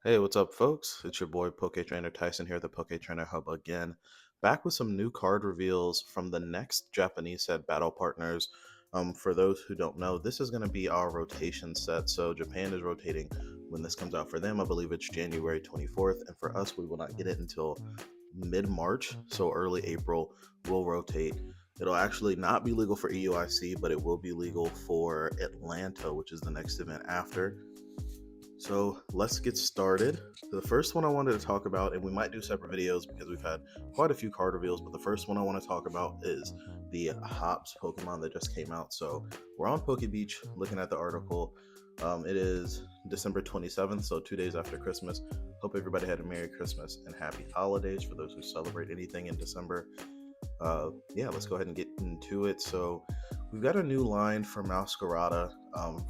Hey, what's up, folks? It's your boy Poke Trainer Tyson here at the Poke Trainer Hub again, back with some new card reveals from the next Japanese set Battle Partners. For those who don't know, this is going to be our rotation set. So Japan is rotating when this comes out for them. I believe it's January 24th, and for us, we will not get it until mid-March. So early April, we'll rotate. It'll actually not be legal for EUIC, but it will be legal for Atlanta, which is the next event after. So let's get started. The first one I wanted to talk about, and we might do separate videos because we've had quite a few card reveals, but the first one I want to talk about is the Hops Pokemon that just came out. So we're on Poke Beach looking at the article. It is December 27th, so 2 days after Christmas. Hope everybody had a Merry Christmas and Happy Holidays for those who celebrate anything in December. Yeah, let's go ahead and get into it. So we've got a new line for Masquerada.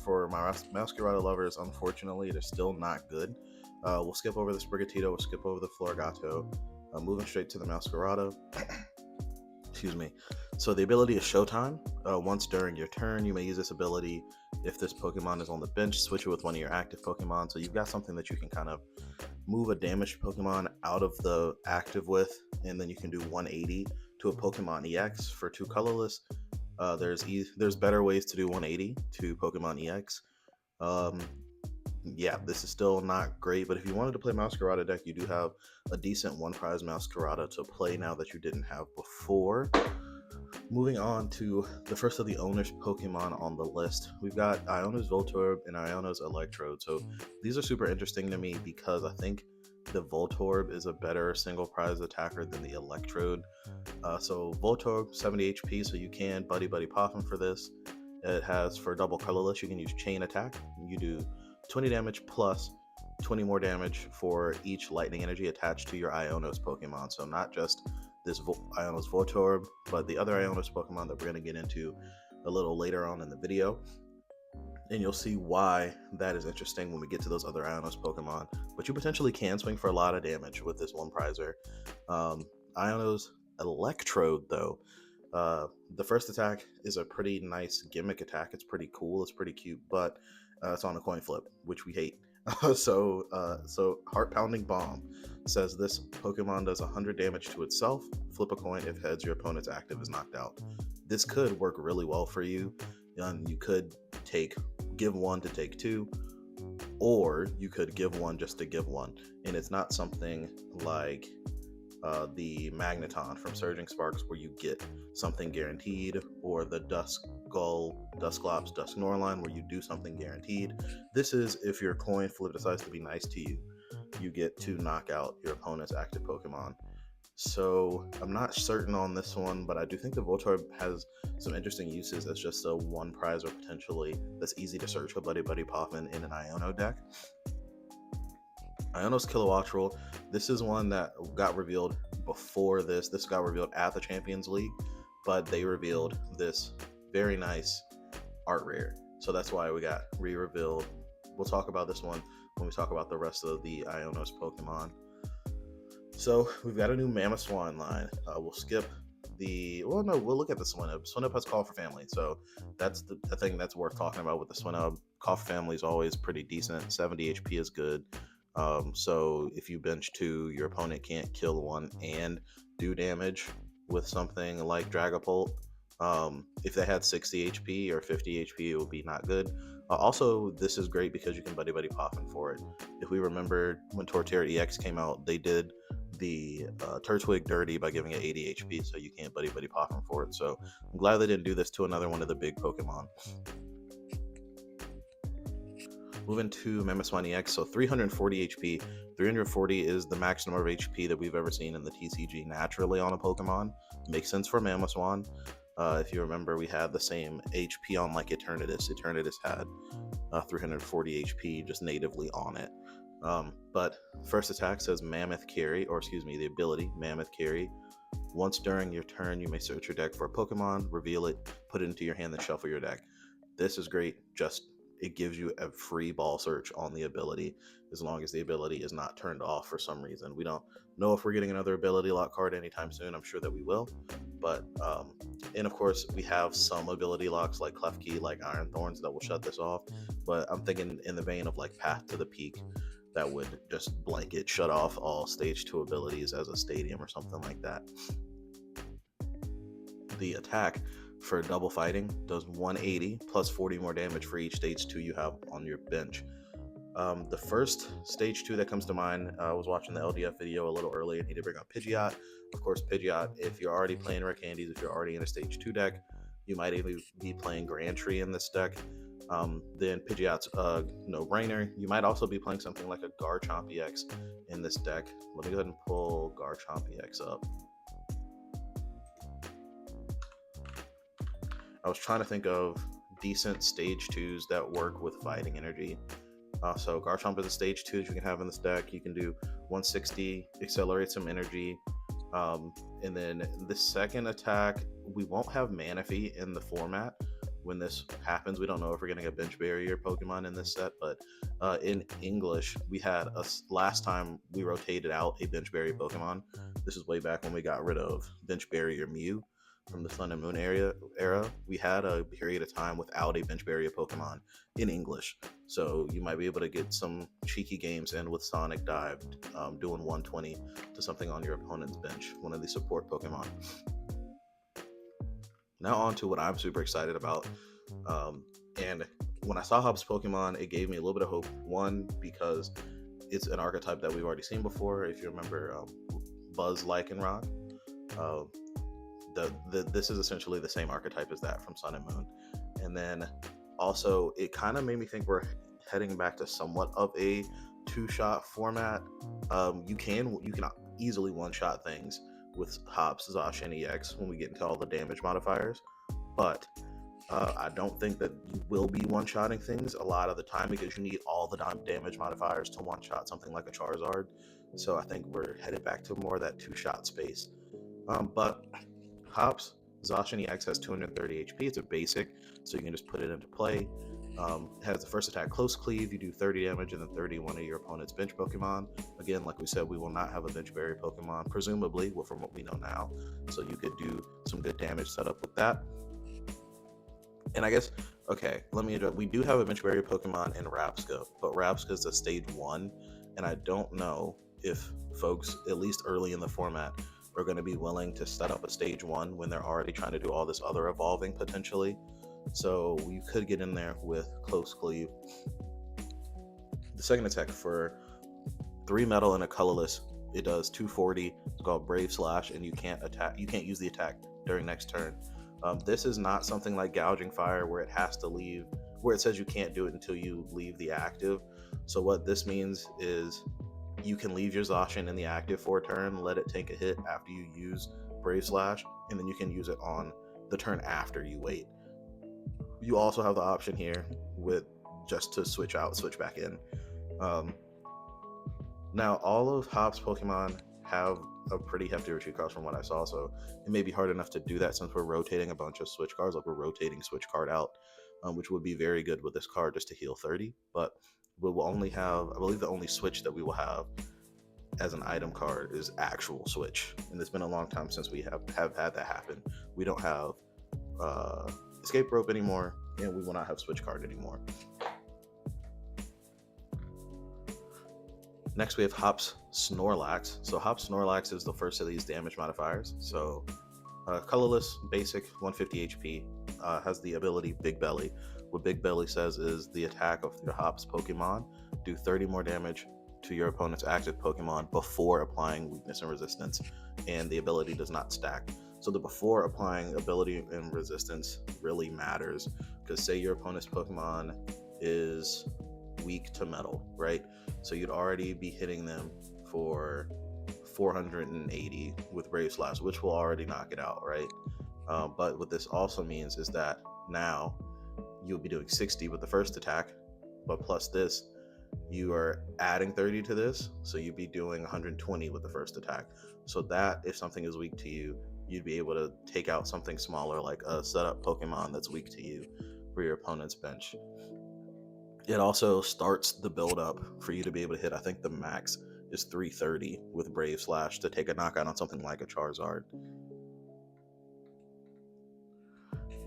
For my Masquerada lovers, unfortunately, they're still not good. We'll skip over the Sprigatito, we'll skip over the Florigato, moving straight to the Masquerada. Excuse me. So the ability is Showtime. Once during your turn, you may use this ability. If this Pokemon is on the bench, switch it with one of your active Pokemon. So you've got something that you can kind of move a damaged Pokemon out of the active with, and then you can do 180 to a Pokemon EX for two colorless. There's better ways to do 180 to Pokemon EX. Um, yeah, this is still not great, but if you wanted to play Masquerada deck, you do have a decent one prize Masquerada to play now that you didn't have before. Moving on to the first of the owner's Pokemon on the list, we've got Iono's Voltorb and Iono's Electrode. So these are super interesting to me because I think the Voltorb is a better single prize attacker than the Electrode. So Voltorb, 70 HP, so you can Buddy Buddy Pop him for this. It has, for double colorless, you can use Chain Attack. You do 20 damage plus 20 more damage for each lightning energy attached to your Iono's Pokemon. So not just this Iono's Voltorb, but the other Iono's Pokemon that we're going to get into a little later on in the video. And you'll see why that is interesting when we get to those other Iono's Pokemon. But you potentially can swing for a lot of damage with this one prizer. Iono's Electrode, though. The first attack is a pretty nice gimmick attack. It's pretty cool. It's pretty cute, but it's on a coin flip, which we hate. So Heart Pounding Bomb says this Pokemon does 100 damage to itself. Flip a coin. If heads, your opponent's active is knocked out. This could work really well for you. You could give one to take two, or you could give one just to give one. And it's not something like the Magneton from Surging Sparks, where you get something guaranteed, or the Dusclops, Dusknoir, where you do something guaranteed. This is if your coin flip decides to be nice to you, you get to knock out your opponent's active Pokemon. So I'm not certain on this one, but I do think the Voltorb has some interesting uses as just a one prize, or potentially that's easy to search for Buddy Buddy Poffin in an Iono deck. Iono's Kilowattrel. This is one that got revealed before this. This got revealed at the Champions League, but they revealed this very nice art rare. So that's why we got re-revealed. We'll talk about this one when we talk about the rest of the Iono's Pokemon. So we've got a new Mamoswine line. We'll skip we'll look at the Swinub. Swinub has Call for Family, so that's the thing that's worth talking about with the Swinub. Call for Family is always pretty decent. 70 HP is good. So if you bench two, your opponent can't kill one and do damage with something like Dragapult. If they had 60 HP or 50 HP, it would be not good. Also, this is great because you can Buddy Buddy Poffin for it. If we remember when Torterra EX came out, they did the Turtwig dirty by giving it 80 HP, so you can't Buddy Buddy Poffin for it. So I'm glad they didn't do this to another one of the big Pokemon. Moving to Mamoswine EX, so 340 HP. 340 is the max number of HP that we've ever seen in the TCG naturally on a Pokemon. Makes sense for Mamoswine. If you remember, we had the same HP on like Eternatus. Eternatus had 340 HP just natively on it. But first attack says Mammoth Carry, or excuse me, the ability Mammoth Carry. Once during your turn, you may search your deck for a Pokemon, reveal it, put it into your hand, then shuffle your deck. This is great. It gives you a free ball search on the ability, as long as the ability is not turned off for some reason. We don't know if we're getting another ability lock card anytime soon. I'm sure that we will, but and of course we have some ability locks like Klefki, like Iron Thorns, that will shut this off. But I'm thinking in the vein of like Path to the Peak, that would just blanket shut off all stage 2 abilities as a stadium or something like that. The attack for double fighting does 180 plus 40 more damage for each stage 2 you have on your bench. The first stage 2 that comes to mind, I was watching the LDF video a little earlier, and he did bring up Pidgeot. Of course, Pidgeot, if you're already playing Rare Candies, if you're already in a stage 2 deck, you might even be playing Grand Tree in this deck. Then Pidgeot's a no-brainer. You might also be playing something like a Garchomp EX in this deck. Let me go ahead and pull Garchomp EX up. I was trying to think of decent stage 2s that work with Fighting Energy. So Garchomp is a stage 2 that you can have in this deck. You can do 160, accelerate some energy. And then the second attack, we won't have Manaphy in the format when this happens. We don't know if we're getting a bench barrier Pokemon in this set, but in English, we had last time we rotated out a bench barrier Pokemon. This is way back when we got rid of bench barrier Mew from the Sun and Moon era. We had a period of time without a bench barrier Pokemon in English. So you might be able to get some cheeky games in with Sonic Dive, doing 120 to something on your opponent's bench, one of the support Pokemon. Now on to what I'm super excited about. And when I saw Hub's Pokemon, it gave me a little bit of hope. One, because it's an archetype that we've already seen before. If you remember Buzz Lycanroc, this is essentially the same archetype as that from Sun and Moon. And then also, it kind of made me think we're heading back to somewhat of a two-shot format. You can easily one-shot things with Hops, Zash, and EX when we get into all the damage modifiers, but I don't think that you will be one-shotting things a lot of the time because you need all the damage modifiers to one-shot something like a Charizard. So I think we're headed back to more of that two-shot space. But Hops, Zash, and EX has 230 HP. It's a basic, so you can just put it into play. It has the first attack Close Cleave. You do 30 damage and then 31 of your opponent's bench Pokemon. Again, like we said, we will not have a bench barrier Pokemon, presumably, from what we know now. So you could do some good damage setup with that. And I guess, okay, let me address. We do have a bench barrier Pokemon in Rapska, but Rapska is a stage 1, and I don't know if folks, at least early in the format, are going to be willing to set up a stage 1 when they're already trying to do all this other evolving potentially. So we could get in there with Close Cleave. The second attack for 3 metal and a colorless, it does 240. It's called Brave Slash, and you can't use the attack during next turn. This is not something like Gouging Fire where it has to leave, where it says you can't do it until you leave the active. So what this means is you can leave your Zacian in the active for a turn, let it take a hit after you use Brave Slash, and then you can use it on the turn after you wait. You also have the option here with just to switch out, switch back in. Now, all of Hop's Pokemon have a pretty hefty retreat cost from what I saw, so it may be hard enough to do that since we're rotating a bunch of switch cards, like we're rotating switch card out, which would be very good with this card just to heal 30, but we will only have, I believe the only switch that we will have as an item card is actual switch, and it's been a long time since we have had that happen. We don't have Escape Rope anymore, and we will not have switch card anymore. Next, we have Hop's Snorlax. So Hop's Snorlax is the first of these damage modifiers. So colorless, basic, 150 HP, has the ability Big Belly. What Big Belly says is the attack of your Hop's Pokemon do 30 more damage to your opponent's active Pokemon before applying weakness and resistance, and the ability does not stack. So the before applying ability and resistance really matters, because say your opponent's Pokemon is weak to metal, right? So you'd already be hitting them for 480 with Brave Slash, which will already knock it out, right? But what this also means is that now you'll be doing 60 with the first attack, but plus this, you are adding 30 to this, so you'd be doing 120 with the first attack. So that if something is weak to you, you'd be able to take out something smaller like a setup Pokemon that's weak to you for your opponent's bench. It also starts the build up for you to be able to hit, I think the max is 330 with Brave Slash to take a knockout on something like a Charizard.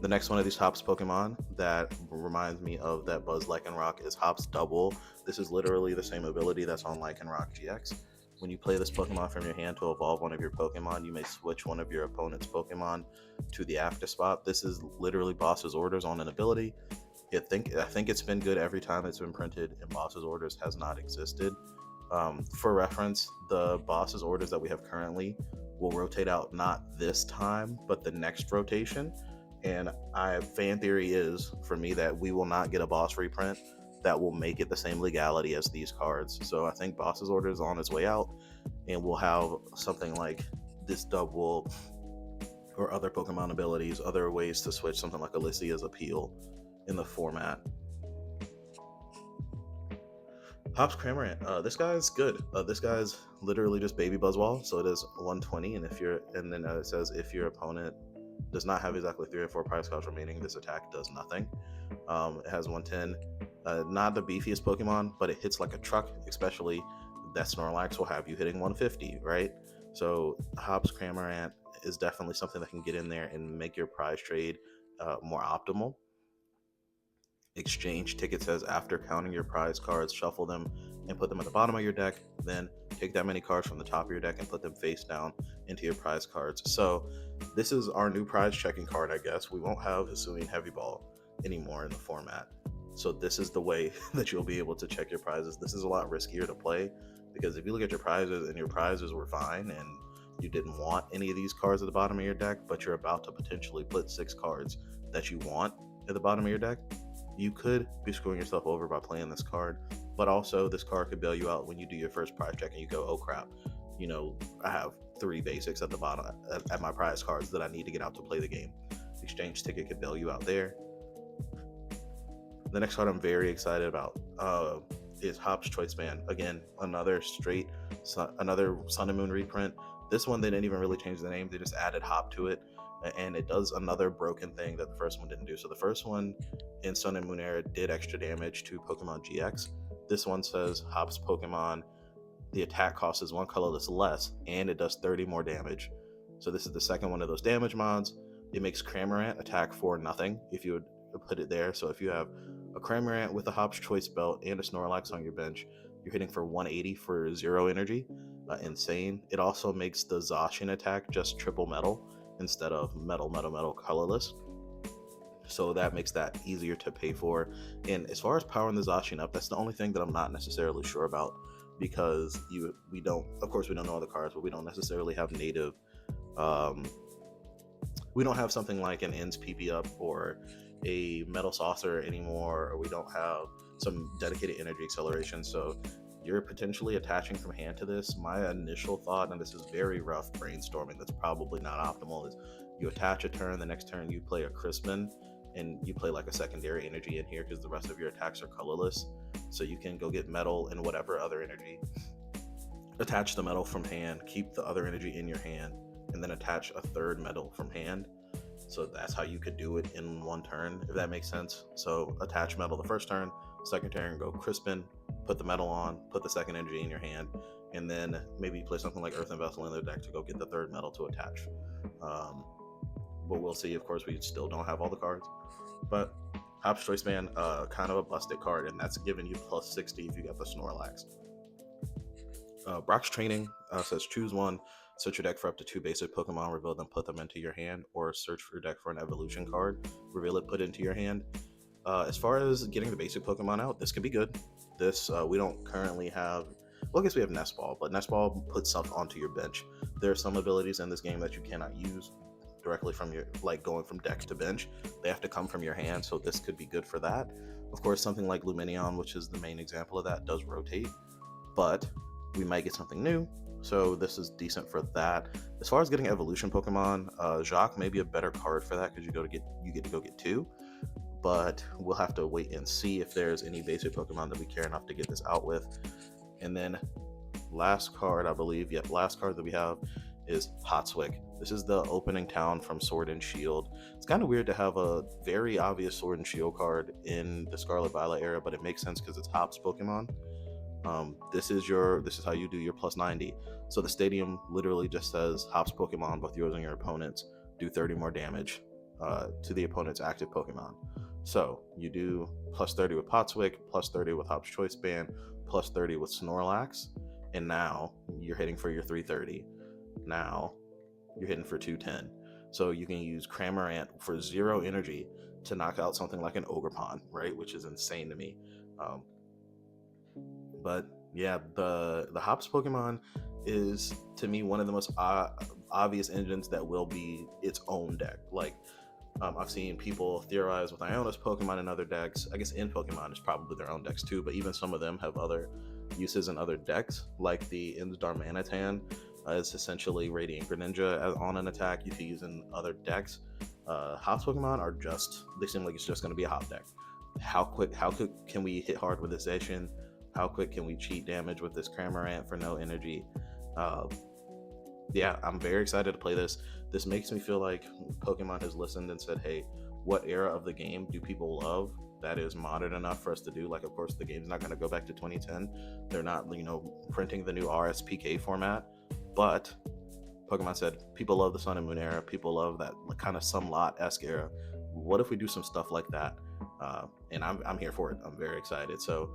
The next one of these Hops Pokemon that reminds me of that Buzz Lycanroc is Hops Double. This is literally the same ability that's on Lycanroc GX. When you play this Pokemon from your hand to evolve one of your Pokemon, you may switch one of your opponent's Pokemon to the active spot. This is literally Boss's Orders on an ability. I think it's been good every time it's been printed, and Boss's Orders has not existed. For reference, the Boss's Orders that we have currently will rotate out not this time, but the next rotation. And fan theory is for me that we will not get a boss reprint that will make it the same legality as these cards. So I think Boss's Order is on its way out, and we'll have something like this double or other Pokemon abilities, other ways to switch something like Alicia's Appeal in the format. Hops Cramorant. This guy's good. This guy's literally just baby Buzzwall, so it is 120, and then it says if your opponent does not have exactly 3 or 4 prize cards remaining, this attack does nothing. It has 110. Not the beefiest Pokemon, but it hits like a truck, especially that Snorlax will have you hitting 150, right? So Hops Cramorant is definitely something that can get in there and make your prize trade more optimal. Exchange ticket says after counting your prize cards, shuffle them and put them at the bottom of your deck. Then take that many cards from the top of your deck and put them face down into your prize cards. So this is our new prize checking card, I guess. We won't have Hisuian Heavy Ball anymore in the format. So this is the way that you'll be able to check your prizes. This is a lot riskier to play because if you look at your prizes and your prizes were fine and you didn't want any of these cards at the bottom of your deck, but you're about to potentially put 6 cards that you want at the bottom of your deck, you could be screwing yourself over by playing this card. But also, this card could bail you out when you do your first prize check and you go, oh crap, I have 3 basics at the bottom at my prize cards that I need to get out to play the game. Exchange ticket could bail you out there. The next card I'm very excited about is Hops Choice Band. Again, another Sun and Moon reprint. This one, they didn't even really change the name. They just added Hop to it. And it does another broken thing that the first one didn't do. So the first one in Sun and Moon era did extra damage to Pokemon GX. This one says Hops Pokemon, the attack cost is 1 colorless less, and it does 30 more damage. So this is the second one of those damage mods. It makes Cramorant attack for nothing if you would put it there. So if you have a Cramorant with a Hops Choice Belt and a Snorlax on your bench, you're hitting for 180 for 0 energy. Insane. It also makes the Zacian attack just triple metal instead of metal colorless. So that makes that easier to pay for. And as far as powering the Zacian up, that's the only thing that I'm not necessarily sure about, because we don't know all the cards, but we don't necessarily have native we don't have something like an Ends PP up or a Metal Saucer anymore, or we don't have some dedicated energy acceleration. So you're potentially attaching from hand to this. My initial thought, and this is very rough brainstorming, that's probably not optimal, is you attach a turn, the next turn you play a Crispin, and you play like a secondary energy in here because the rest of your attacks are colorless. So you can go get metal and whatever other energy, attach the metal from hand, keep the other energy in your hand, and then attach a third metal from hand. So that's how you could do it in one turn, if that makes sense. So attach metal the first turn, second turn go Crispin, put the metal on, put the second energy in your hand, and then maybe play something like Earthen Vessel in the deck to go get the third metal to attach. But we'll see. Of course, we still don't have all the cards. But Hops Choice Band, kind of a busted card, and that's giving you plus 60 if you got the Snorlax. Brock's Training says choose one, search your deck for up to 2 basic Pokemon, reveal them, put them into your hand, or search for your deck for an evolution card, reveal it, put it into your hand. As far as getting the basic Pokemon out, this can be good. This, we don't currently have, well, I guess we have Nest Ball, but Nest Ball puts stuff onto your bench. There are some abilities in this game that you cannot use directly from your, like going from deck to bench. They have to come from your hand, so this could be good for that. Of course, something like Lumineon, which is the main example of that, does rotate, but we might get something new, so this is decent for that. As far as getting evolution Pokemon, Jacques may be a better card for that because you get to go get 2, but we'll have to wait and see if there's any basic Pokemon that we care enough to get this out with. And then last card that we have is Hotswick. This is the opening town from Sword and Shield. It's kind of weird to have a very obvious Sword and Shield card in the Scarlet Violet era, but it makes sense because it's Hops Pokemon. This is how you do your plus 90. So the stadium literally just says Hops Pokemon, both yours and your opponents, do 30 more damage. to the opponent's active Pokemon. So you do plus 30 with Potswick, plus 30 with Hop's Choice Band, plus 30 with Snorlax, and now you're hitting for your 330. Now you're hitting for 210. So you can use Cramorant for 0 energy to knock out something like an Ogerpon, right? Which is insane to me. Um, but yeah, the Hops Pokemon is to me one of the most obvious engines that will be its own deck. Like I've seen people theorize with Iona's Pokemon and other decks. I guess in Pokemon is probably their own decks too, but even some of them have other uses in other decks, like the Instar Manitan is essentially Radiant Greninja on an attack you can use in other decks. Hops Pokemon are just, they seem like it's just going to be a hop deck. How quick can we hit hard with this Zacian? How quick can we cheat damage with this Cramorant for no energy? Uh, yeah, I'm very excited to play this. This makes me feel like Pokemon has listened and said, hey, what era of the game do people love that is modern enough for us to do? Like, of course, the game's not going to go back to 2010. They're not, printing the new RSPK format. But Pokemon said, people love the Sun and Moon era. People love that kind of some lot-esque era. What if we do some stuff like that? And I'm here for it. I'm very excited. So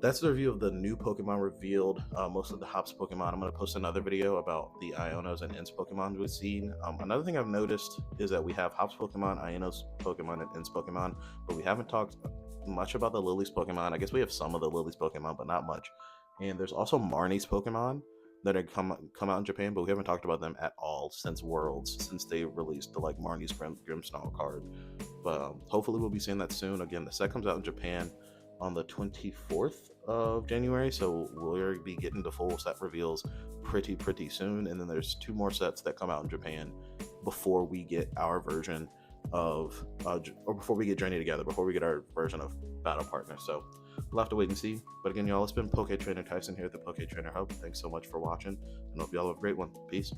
that's the review of the new Pokemon revealed. Most of the Hops Pokemon. I'm going to post another video about the Ionos and Ents Pokemon we've seen. Another thing I've noticed is that we have Hops Pokemon, Ionos Pokemon, and Ents Pokemon, but we haven't talked much about the Lilies Pokemon. I guess we have some of the Lilies Pokemon, but not much. And there's also Marnie's Pokemon that are come out in Japan, but we haven't talked about them at all since Worlds, since they released the Marnie's Grimmsnarl card. But hopefully we'll be seeing that soon. Again, the set comes out in Japan on the 24th of January, so we'll be getting the full set reveals pretty soon. And then there's 2 more sets that come out in Japan before we get our version of or before we get Journey Together, before we get our version of Battle Partner. So we'll have to wait and see. But again, y'all, it's been Poke Trainer Tyson here at the Poke Trainer Hub. Thanks so much for watching, and hope y'all have a great one. Peace.